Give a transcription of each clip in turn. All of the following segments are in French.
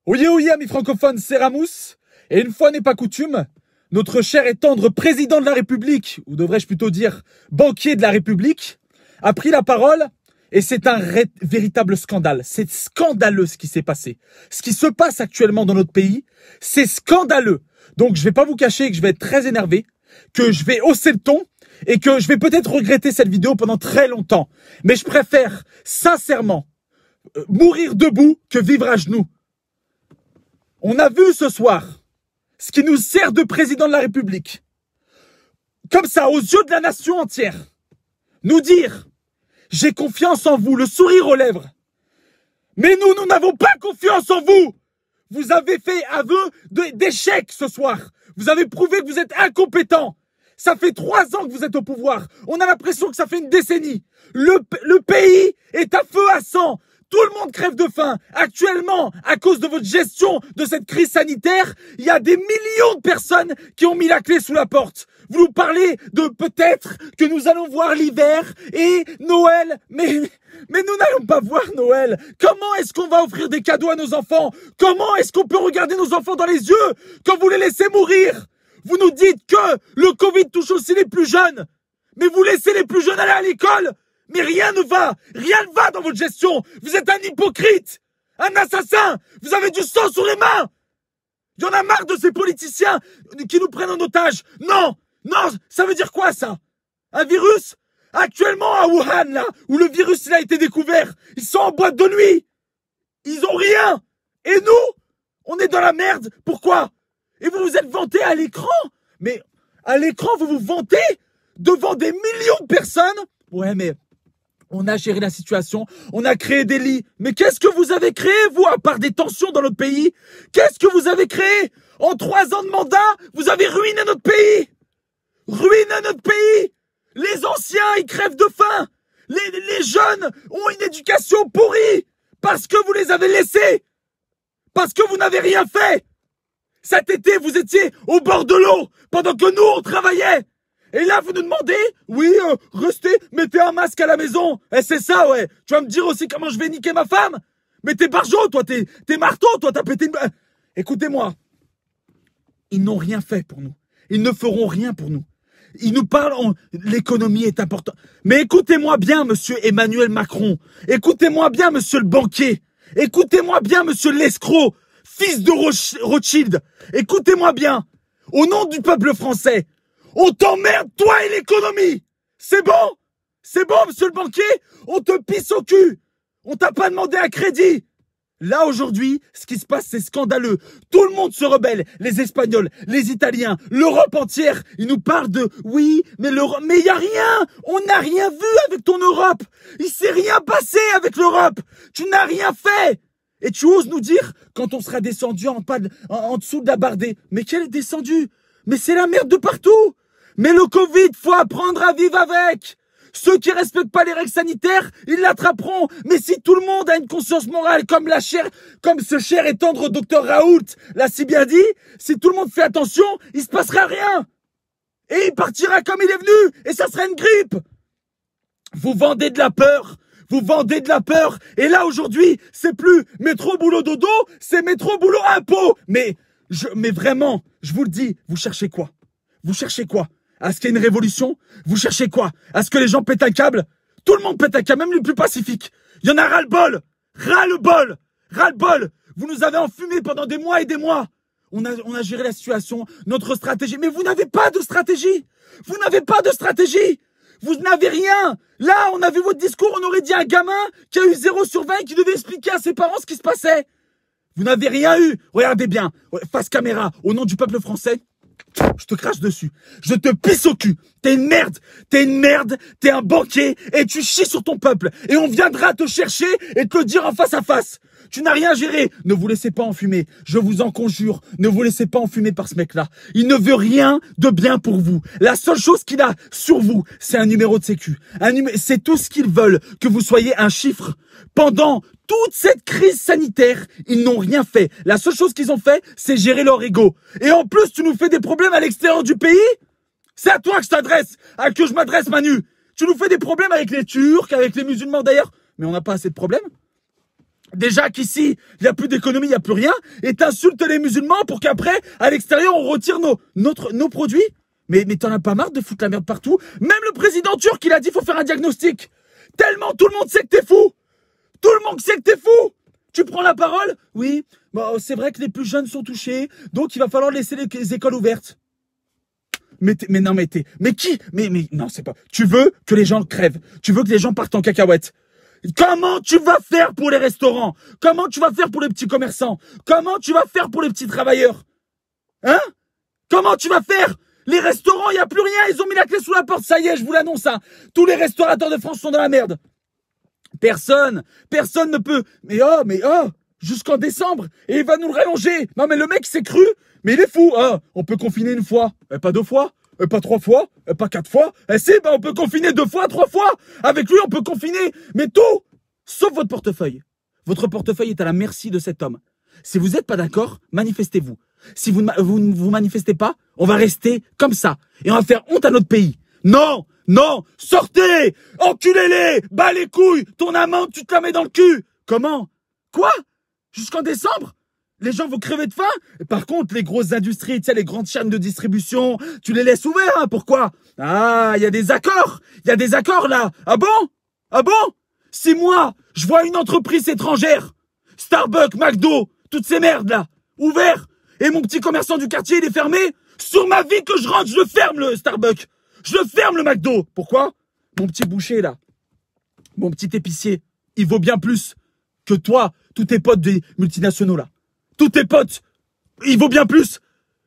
Oyez, oyez, amis francophones, c'est Ramous. Et une fois n'est pas coutume, notre cher et tendre président de la République, ou devrais-je plutôt dire banquier de la République, a pris la parole et c'est un véritable scandale. C'est scandaleux ce qui s'est passé. Ce qui se passe actuellement dans notre pays, c'est scandaleux. Donc je vais pas vous cacher que je vais être très énervé, que je vais hausser le ton et que je vais peut-être regretter cette vidéo pendant très longtemps. Mais je préfère sincèrement mourir debout que vivre à genoux. On a vu ce soir ce qui nous sert de président de la République, comme ça, aux yeux de la nation entière, nous dire « J'ai confiance en vous », le sourire aux lèvres. Mais nous n'avons pas confiance en vous. Vous avez fait aveu d'échec ce soir. Vous avez prouvé que vous êtes incompétent. Ça fait 3 ans que vous êtes au pouvoir. On a l'impression que ça fait une décennie. Le pays est à feu à sang. Tout le monde crève de faim. Actuellement, à cause de votre gestion de cette crise sanitaire, il y a des millions de personnes qui ont mis la clé sous la porte. Vous nous parlez de peut-être que nous allons voir l'hiver et Noël, mais nous n'allons pas voir Noël. Comment est-ce qu'on va offrir des cadeaux à nos enfants? Comment est-ce qu'on peut regarder nos enfants dans les yeux quand vous les laissez mourir? Vous nous dites que le Covid touche aussi les plus jeunes, mais vous laissez les plus jeunes aller à l'école. Mais rien ne va dans votre gestion. Vous êtes un hypocrite, un assassin. Vous avez du sang sur les mains. Il y en a marre de ces politiciens qui nous prennent en otage. Non, ça veut dire quoi ça? Un virus? Actuellement à Wuhan, là, où le virus il a été découvert, ils sont en boîte de nuit. Ils ont rien. Et nous, on est dans la merde. Pourquoi? Et vous vous êtes vanté à l'écran. Mais à l'écran, vous vous vantez devant des millions de personnes. Ouais, mais on a géré la situation, on a créé des lits. Mais qu'est-ce que vous avez créé, vous, à part des tensions dans notre pays? Qu'est-ce que vous avez créé? En 3 ans de mandat, vous avez ruiné notre pays. Ruiné notre pays. Les anciens, ils crèvent de faim. Les jeunes ont une éducation pourrie. Parce que vous les avez laissés. Parce que vous n'avez rien fait. Cet été, vous étiez au bord de l'eau pendant que nous, on travaillait. Et là, vous nous demandez, oui, restez, mettez un masque à la maison. Eh, c'est ça, ouais. Tu vas me dire aussi comment je vais niquer ma femme? Mais t'es barjot, toi, t'es marteau, toi, t'as pété une... Écoutez-moi. Ils n'ont rien fait pour nous. Ils ne feront rien pour nous. Ils nous parlent, l'économie est importante. Mais écoutez-moi bien, monsieur Emmanuel Macron. Écoutez-moi bien, monsieur le banquier. Écoutez-moi bien, monsieur l'escroc, fils de Rothschild. Écoutez-moi bien. Au nom du peuple français, on t'emmerde, toi et l'économie. C'est bon? C'est bon, monsieur le banquier? On te pisse au cul. On t'a pas demandé un crédit. Là, aujourd'hui, ce qui se passe, c'est scandaleux. Tout le monde se rebelle. Les Espagnols, les Italiens, l'Europe entière. Ils nous parlent de, oui, mais l'Europe, mais il y a rien. On n'a rien vu avec ton Europe. Il s'est rien passé avec l'Europe. Tu n'as rien fait. Et tu oses nous dire, quand on sera descendu en dessous de la bardée. Mais quel est descendu? Mais c'est la merde de partout. Mais le Covid, faut apprendre à vivre avec. Ceux qui respectent pas les règles sanitaires, ils l'attraperont. Mais si tout le monde a une conscience morale comme ce cher et tendre docteur Raoult l'a si bien dit, si tout le monde fait attention, il se passera rien. Et il partira comme il est venu. Et ça sera une grippe. Vous vendez de la peur. Vous vendez de la peur. Et là, aujourd'hui, c'est plus métro boulot dodo, c'est métro boulot impôt. Mais vraiment, je vous le dis, vous cherchez quoi? Vous cherchez quoi? À ce qu'il y ait une révolution? Vous cherchez quoi? À ce que les gens pètent un câble? Tout le monde pète un câble, même les plus pacifiques. Il y en a ras-le-bol. Ras-le-bol. Ras-le-bol. Vous nous avez enfumés pendant des mois et des mois. On a géré la situation, notre stratégie. Mais vous n'avez pas de stratégie. Vous n'avez pas de stratégie. Vous n'avez rien. Là, on a vu votre discours, on aurait dit un gamin qui a eu 0/20 et qui devait expliquer à ses parents ce qui se passait. Vous n'avez rien eu. Regardez bien, face caméra, au nom du peuple français. Je te crache dessus. Je te pisse au cul. T'es une merde. T'es un banquier et tu chies sur ton peuple. Et on viendra te chercher et te le dire en face à face. Tu n'as rien géré. Ne vous laissez pas enfumer. Je vous en conjure. Ne vous laissez pas enfumer par ce mec-là. Il ne veut rien de bien pour vous. La seule chose qu'il a sur vous, c'est un numéro de sécu. C'est tout ce qu'ils veulent. Que vous soyez un chiffre. Pendant toute cette crise sanitaire, ils n'ont rien fait. La seule chose qu'ils ont fait, c'est gérer leur ego. Et en plus, tu nous fais des problèmes à l'extérieur du pays? C'est à toi que je m'adresse, Manu. Tu nous fais des problèmes avec les Turcs, avec les musulmans d'ailleurs. Mais on n'a pas assez de problèmes. Déjà qu'ici, il n'y a plus d'économie, il n'y a plus rien, et t'insultes les musulmans pour qu'après, à l'extérieur, on retire nos produits. Mais t'en as pas marre de foutre la merde partout? Même le président turc, il a dit qu'il faut faire un diagnostic. Tellement tout le monde sait que t'es fou. Tout le monde sait que t'es fou. Tu prends la parole? Oui, bon, c'est vrai que les plus jeunes sont touchés, donc il va falloir laisser les écoles ouvertes. Mais non, c'est pas. Tu veux que les gens crèvent. Tu veux que les gens partent en cacahuète. Comment tu vas faire pour les restaurants? Comment tu vas faire pour les petits commerçants? Comment tu vas faire pour les petits travailleurs? Hein? Comment tu vas faire? Les restaurants, il n'y a plus rien. Ils ont mis la clé sous la porte. Ça y est, je vous l'annonce. Hein. Tous les restaurateurs de France sont dans la merde. Personne ne peut. Mais oh, jusqu'en décembre. Et il va nous le rallonger. Non, mais le mec s'est cru. Mais il est fou. Oh, on peut confiner une fois. Pas 2 fois. Pas 3 fois. Pas 4 fois. Si, on peut confiner 2 fois, 3 fois. Avec lui, on peut confiner. Mais tout. Sauf votre portefeuille. Votre portefeuille est à la merci de cet homme. Si vous n'êtes pas d'accord, manifestez-vous. Si vous ne vous manifestez pas, on va rester comme ça. Et on va faire honte à notre pays. Non, sortez, enculez-les, bats les couilles, ton amante, tu te la mets dans le cul. Comment? Quoi? Jusqu'en décembre? Les gens vont crever de faim? Et par contre, les grosses industries, tu sais, les grandes chaînes de distribution, tu les laisses ouverts, hein, pourquoi? Ah, il y a des accords là. Ah bon? Si moi, je vois une entreprise étrangère, Starbucks, McDo, toutes ces merdes là, ouverts, et mon petit commerçant du quartier, il est fermé, sur ma vie que je rentre, je le ferme le Starbucks. Je le ferme le McDo. Pourquoi? Mon petit boucher là, mon petit épicier, il vaut bien plus que toi, tous tes potes des multinationaux là. Tous tes potes, il vaut bien plus.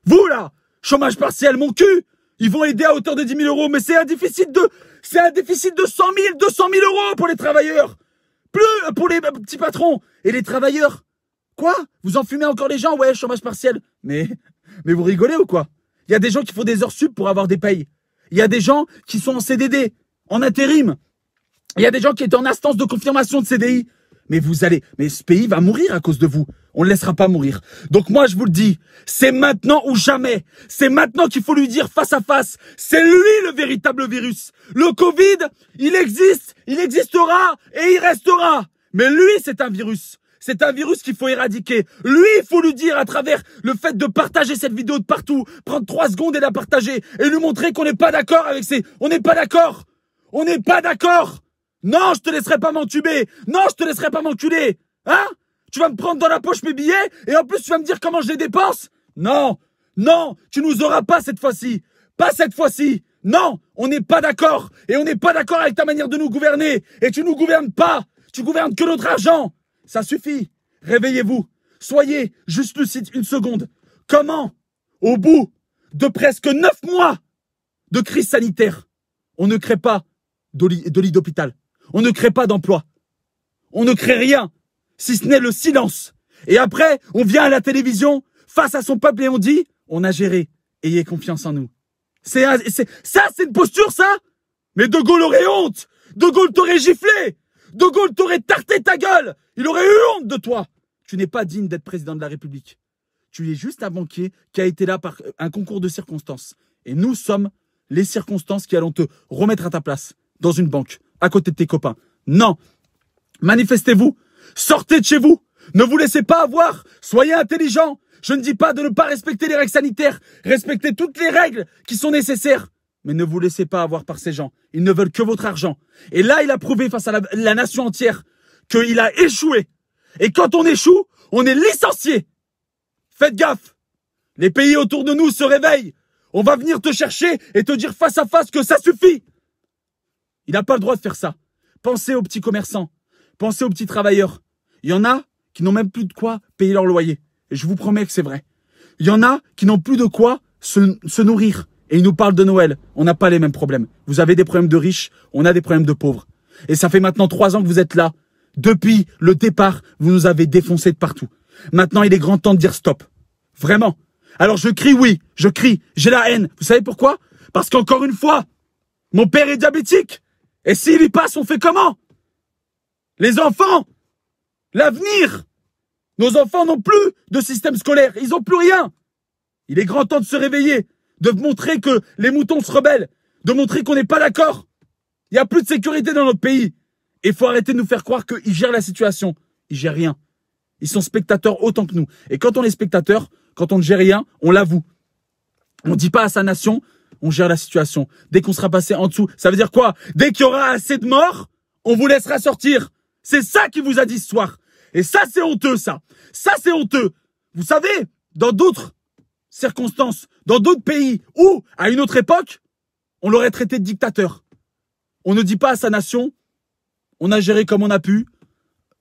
Vous là, chômage partiel, mon cul, ils vont aider à hauteur de 10 000 euros, mais c'est un déficit de 100 000, 200 000 euros pour les travailleurs. Plus pour les petits patrons. Et les travailleurs, quoi? Vous en fumez encore les gens? Ouais, chômage partiel. Mais vous rigolez ou quoi? Il y a des gens qui font des heures sup pour avoir des payes. Il y a des gens qui sont en CDD, en intérim. Il y a des gens qui étaient en instance de confirmation de CDI. Mais ce pays va mourir à cause de vous. On ne le laissera pas mourir. Donc moi, je vous le dis, c'est maintenant ou jamais. C'est maintenant qu'il faut lui dire face à face. C'est lui le véritable virus. Le Covid, il existe, il existera et il restera. Mais lui, c'est un virus. C'est un virus qu'il faut éradiquer. Lui, il faut lui dire à travers le fait de partager cette vidéo de partout, prendre 3 secondes et la partager et lui montrer qu'on n'est pas d'accord avec On n'est pas d'accord. On n'est pas d'accord. Non, je te laisserai pas m'entuber. Non, je te laisserai pas m'enculer. Hein? Tu vas me prendre dans la poche mes billets et en plus tu vas me dire comment je les dépense? Non, tu nous auras pas cette fois-ci. Pas cette fois-ci. Non, on n'est pas d'accord. Et on n'est pas d'accord avec ta manière de nous gouverner. Et tu nous gouvernes pas. Tu gouvernes que notre argent. Ça suffit. Réveillez-vous. Soyez juste lucide une seconde. Comment, au bout de presque 9 mois de crise sanitaire, on ne crée pas de lit d'hôpital? On ne crée pas d'emploi. On ne crée rien, si ce n'est le silence. Et après, on vient à la télévision, face à son peuple et on dit, on a géré, ayez confiance en nous. C'est une posture, ça? Mais De Gaulle aurait honte. De Gaulle t'aurait giflé. De Gaulle t'aurait tarté ta gueule. Il aurait eu honte de toi. Tu n'es pas digne d'être président de la République. Tu es juste un banquier qui a été là par un concours de circonstances. Et nous sommes les circonstances qui allons te remettre à ta place dans une banque, à côté de tes copains. Non. Manifestez-vous. Sortez de chez vous. Ne vous laissez pas avoir. Soyez intelligents. Je ne dis pas de ne pas respecter les règles sanitaires. Respectez toutes les règles qui sont nécessaires. Mais ne vous laissez pas avoir par ces gens. Ils ne veulent que votre argent. Et là, il a prouvé face à la nation entière qu'il a échoué. Et quand on échoue, on est licencié. Faites gaffe. Les pays autour de nous se réveillent. On va venir te chercher et te dire face à face que ça suffit. Il n'a pas le droit de faire ça. Pensez aux petits commerçants. Pensez aux petits travailleurs. Il y en a qui n'ont même plus de quoi payer leur loyer. Et je vous promets que c'est vrai. Il y en a qui n'ont plus de quoi se nourrir. Et ils nous parlent de Noël. On n'a pas les mêmes problèmes. Vous avez des problèmes de riches, on a des problèmes de pauvres. Et ça fait maintenant 3 ans que vous êtes là. Depuis le départ, vous nous avez défoncés de partout. Maintenant, il est grand temps de dire stop. Vraiment. Alors je crie oui, je crie, j'ai la haine. Vous savez pourquoi? Parce qu'encore une fois, mon père est diabétique. Et s'il y passe, on fait comment? Les enfants, l'avenir. Nos enfants n'ont plus de système scolaire, ils n'ont plus rien. Il est grand temps de se réveiller, de montrer que les moutons se rebellent, de montrer qu'on n'est pas d'accord. Il n'y a plus de sécurité dans notre pays. Et il faut arrêter de nous faire croire qu'ils gèrent la situation. ils gèrent rien. Ils sont spectateurs autant que nous. Et quand on est spectateur, quand on ne gère rien, on l'avoue. On ne dit pas à sa nation, on gère la situation. Dès qu'on sera passé en dessous, ça veut dire quoi? Dès qu'il y aura assez de morts, on vous laissera sortir. C'est ça qui vous a dit ce soir. Et ça, c'est honteux, ça. Ça, c'est honteux. Vous savez, dans d'autres circonstances, dans d'autres pays où, à une autre époque, on l'aurait traité de dictateur. On ne dit pas à sa nation, on a géré comme on a pu,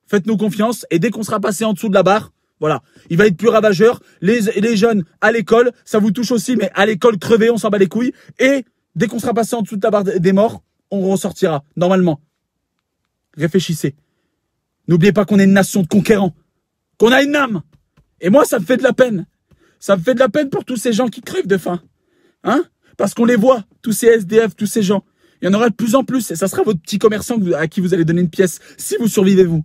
faites-nous confiance, et dès qu'on sera passé en dessous de la barre, voilà, il va être plus ravageur. Les jeunes à l'école, ça vous touche aussi, mais à l'école crevée, on s'en bat les couilles. Et dès qu'on sera passé en dessous de la barre des morts, on ressortira, normalement. Réfléchissez. N'oubliez pas qu'on est une nation de conquérants, qu'on a une âme. Et moi, ça me fait de la peine. Ça me fait de la peine pour tous ces gens qui crèvent de faim. Hein? Parce qu'on les voit, tous ces SDF, tous ces gens. Il y en aura de plus en plus. Et ça sera votre petit commerçant à qui vous allez donner une pièce, si vous survivez, vous.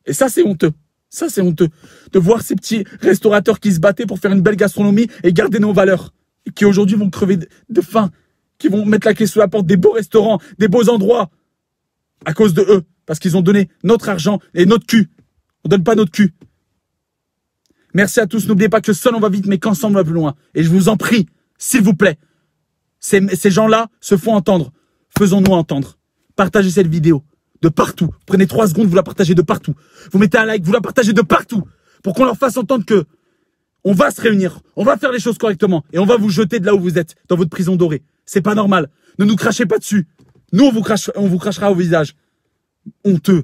Et ça, c'est honteux. Ça, c'est honteux. De voir ces petits restaurateurs qui se battaient pour faire une belle gastronomie et garder nos valeurs. Et qui aujourd'hui vont crever de faim. Qui vont mettre la clé sous la porte des beaux restaurants, des beaux endroits. À cause de eux. Parce qu'ils ont donné notre argent et notre cul. On donne pas notre cul. Merci à tous. N'oubliez pas que seul on va vite, mais qu'ensemble on va plus loin. Et je vous en prie, s'il vous plaît. Ces gens-là se font entendre. Faisons-nous entendre. Partagez cette vidéo. De partout. Prenez 3 secondes, vous la partagez de partout. Vous mettez un like, vous la partagez de partout. Pour qu'on leur fasse entendre que on va se réunir, on va faire les choses correctement et on va vous jeter de là où vous êtes, dans votre prison dorée. C'est pas normal. Ne nous crachez pas dessus. Nous, on vous crachera au visage. Honteux.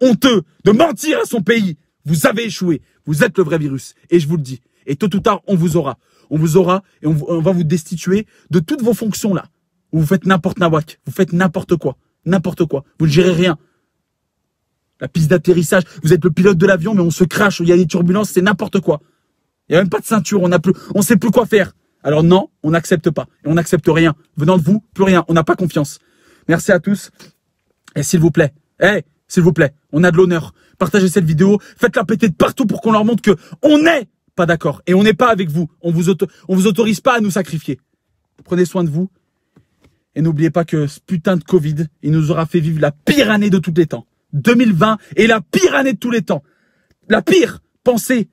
Honteux de mentir à son pays. Vous avez échoué. Vous êtes le vrai virus. Et je vous le dis. Et tôt ou tard, on vous aura. On vous aura et on va vous destituer de toutes vos fonctions là. Où vous faites n'importe nawak. Vous faites n'importe quoi. N'importe quoi. Vous ne gérez rien. La piste d'atterrissage, vous êtes le pilote de l'avion, mais on se crache, il y a des turbulences, c'est n'importe quoi. Il n'y a même pas de ceinture, on sait plus quoi faire. Alors non, on n'accepte pas. Et on n'accepte rien. Venant de vous, plus rien. On n'a pas confiance. Merci à tous. Et s'il vous plaît, s'il vous plaît, on a de l'honneur. Partagez cette vidéo, faites-la péter de partout pour qu'on leur montre que on n'est pas d'accord. Et on n'est pas avec vous. On vous autorise pas à nous sacrifier. Prenez soin de vous. Et n'oubliez pas que ce putain de Covid, il nous aura fait vivre la pire année de tous les temps. 2020 est la pire année de tous les temps. La pire. Pensez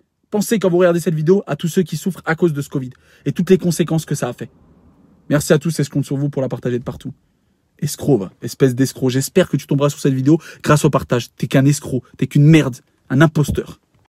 quand vous regardez cette vidéo à tous ceux qui souffrent à cause de ce Covid. Et toutes les conséquences que ça a fait. Merci à tous et je compte sur vous pour la partager de partout. Escroc, va. Espèce d'escroc. J'espère que tu tomberas sur cette vidéo grâce au partage. T'es qu'un escroc. T'es qu'une merde. Un imposteur.